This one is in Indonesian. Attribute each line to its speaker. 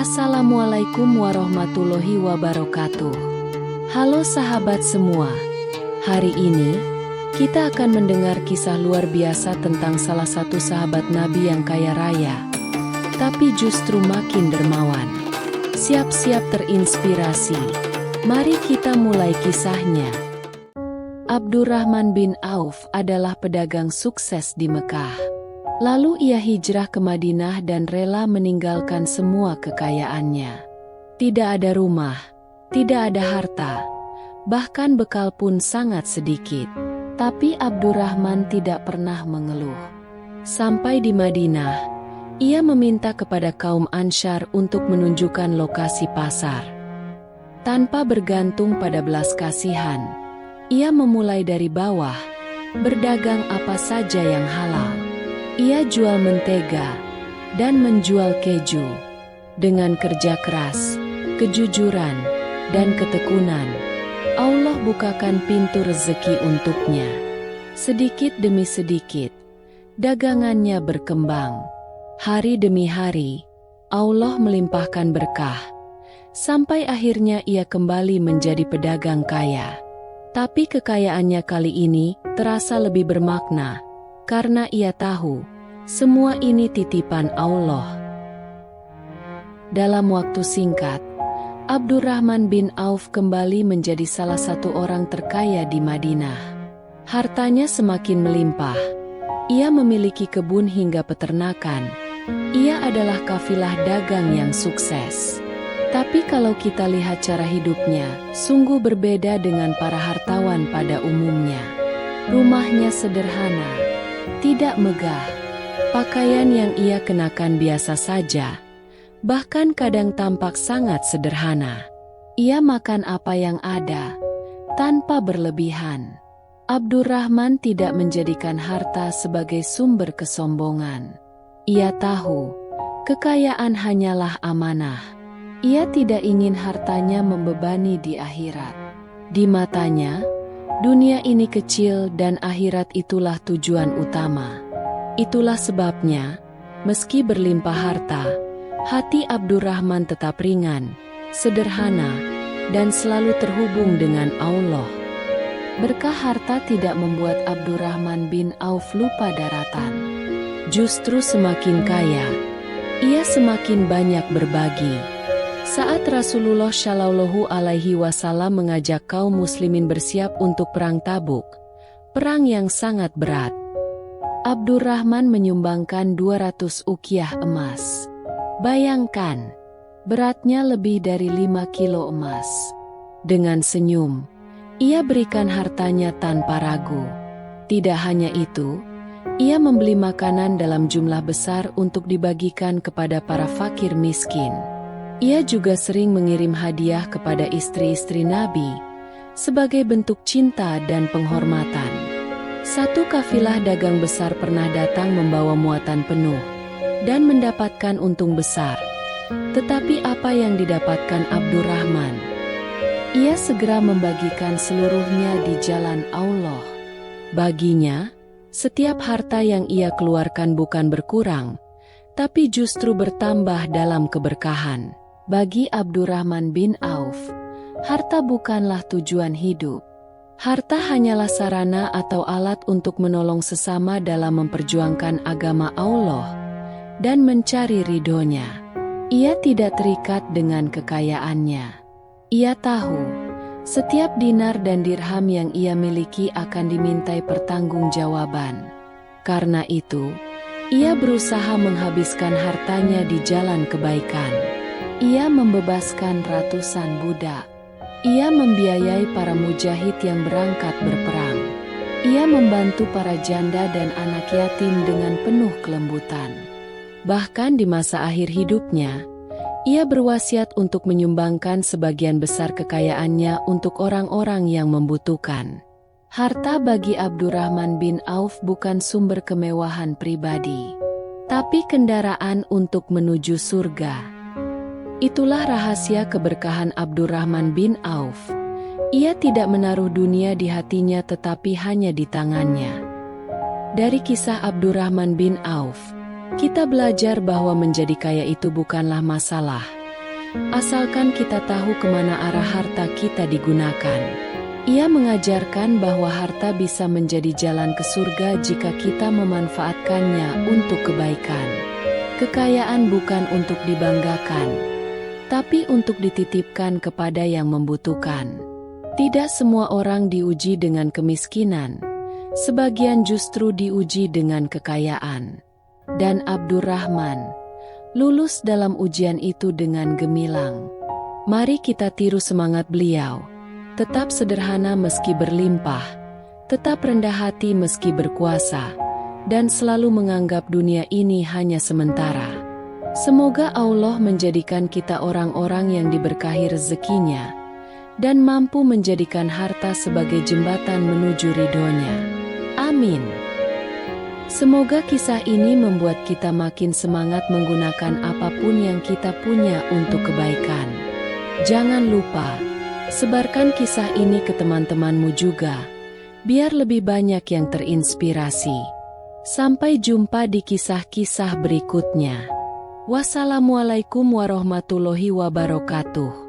Speaker 1: Assalamualaikum warahmatullahi wabarakatuh. Halo sahabat semua. Hari ini, kita akan mendengar kisah luar biasa tentang salah satu sahabat Nabi yang kaya raya, tapi justru makin dermawan. Siap-siap terinspirasi. Mari kita mulai kisahnya. Abdurrahman bin Auf adalah pedagang sukses di Mekah. Lalu ia hijrah ke Madinah dan rela meninggalkan semua kekayaannya. Tidak ada rumah, tidak ada harta, bahkan bekal pun sangat sedikit. Tapi Abdurrahman tidak pernah mengeluh. Sampai di Madinah, ia meminta kepada kaum Ansyar untuk menunjukkan lokasi pasar. Tanpa bergantung pada belas kasihan, ia memulai dari bawah, berdagang apa saja yang halal. Ia jual mentega dan menjual keju. Dengan kerja keras, kejujuran, dan ketekunan, Allah bukakan pintu rezeki untuknya. Sedikit demi sedikit, dagangannya berkembang. Hari demi hari, Allah melimpahkan berkah. Sampai akhirnya ia kembali menjadi pedagang kaya. Tapi kekayaannya kali ini terasa lebih bermakna, karena ia tahu, semua ini titipan Allah. Dalam waktu singkat, Abdurrahman bin Auf kembali menjadi salah satu orang terkaya di Madinah. Hartanya semakin melimpah. Ia memiliki kebun hingga peternakan. Ia adalah kafilah dagang yang sukses. Tapi kalau kita lihat cara hidupnya, sungguh berbeda dengan para hartawan pada umumnya. Rumahnya sederhana, tidak megah. Pakaian yang ia kenakan biasa saja, bahkan kadang tampak sangat sederhana. Ia makan apa yang ada, tanpa berlebihan. Abdurrahman tidak menjadikan harta sebagai sumber kesombongan. Ia tahu, kekayaan hanyalah amanah. Ia tidak ingin hartanya membebani di akhirat. Di matanya, dunia ini kecil dan akhirat itulah tujuan utama. Itulah sebabnya, meski berlimpah harta, hati Abdurrahman tetap ringan, sederhana, dan selalu terhubung dengan Allah. Berkah harta tidak membuat Abdurrahman bin Auf lupa daratan. Justru semakin kaya, ia semakin banyak berbagi. Saat Rasulullah Shallallahu Alaihi Wasallam mengajak kaum muslimin bersiap untuk perang Tabuk, perang yang sangat berat, Abdurrahman menyumbangkan 200 ukiah emas. Bayangkan, beratnya lebih dari 5 kilo emas. Dengan senyum, ia berikan hartanya tanpa ragu. Tidak hanya itu, ia membeli makanan dalam jumlah besar untuk dibagikan kepada para fakir miskin. Ia juga sering mengirim hadiah kepada istri-istri Nabi, sebagai bentuk cinta dan penghormatan. Satu kafilah dagang besar pernah datang membawa muatan penuh, dan mendapatkan untung besar. Tetapi apa yang didapatkan Abdurrahman? Ia segera membagikan seluruhnya di jalan Allah. Baginya, setiap harta yang ia keluarkan bukan berkurang, tapi justru bertambah dalam keberkahan. Bagi Abdurrahman bin Auf, harta bukanlah tujuan hidup. Harta hanyalah sarana atau alat untuk menolong sesama dalam memperjuangkan agama Allah dan mencari ridhonya. Ia tidak terikat dengan kekayaannya. Ia tahu, setiap dinar dan dirham yang ia miliki akan dimintai pertanggungjawaban. Karena itu, ia berusaha menghabiskan hartanya di jalan kebaikan. Ia membebaskan ratusan budak. Ia membiayai para mujahid yang berangkat berperang. Ia membantu para janda dan anak yatim dengan penuh kelembutan. Bahkan di masa akhir hidupnya, ia berwasiat untuk menyumbangkan sebagian besar kekayaannya untuk orang-orang yang membutuhkan. Harta bagi Abdurrahman bin Auf bukan sumber kemewahan pribadi, tapi kendaraan untuk menuju surga. Itulah rahasia keberkahan Abdurrahman bin Auf. Ia tidak menaruh dunia di hatinya tetapi hanya di tangannya. Dari kisah Abdurrahman bin Auf, kita belajar bahwa menjadi kaya itu bukanlah masalah, asalkan kita tahu kemana arah harta kita digunakan. Ia mengajarkan bahwa harta bisa menjadi jalan ke surga jika kita memanfaatkannya untuk kebaikan. Kekayaan bukan untuk dibanggakan, tapi untuk dititipkan kepada yang membutuhkan. Tidak semua orang diuji dengan kemiskinan, sebagian justru diuji dengan kekayaan. Dan Abdurrahman lulus dalam ujian itu dengan gemilang. Mari kita tiru semangat beliau. Tetap sederhana meski berlimpah, tetap rendah hati meski berkuasa, dan selalu menganggap dunia ini hanya sementara. Semoga Allah menjadikan kita orang-orang yang diberkahi rezekinya, dan mampu menjadikan harta sebagai jembatan menuju ridhonya. Amin. Semoga kisah ini membuat kita makin semangat menggunakan apapun yang kita punya untuk kebaikan. Jangan lupa, sebarkan kisah ini ke teman-temanmu juga, biar lebih banyak yang terinspirasi. Sampai jumpa di kisah-kisah berikutnya. Wassalamualaikum warahmatullahi wabarakatuh.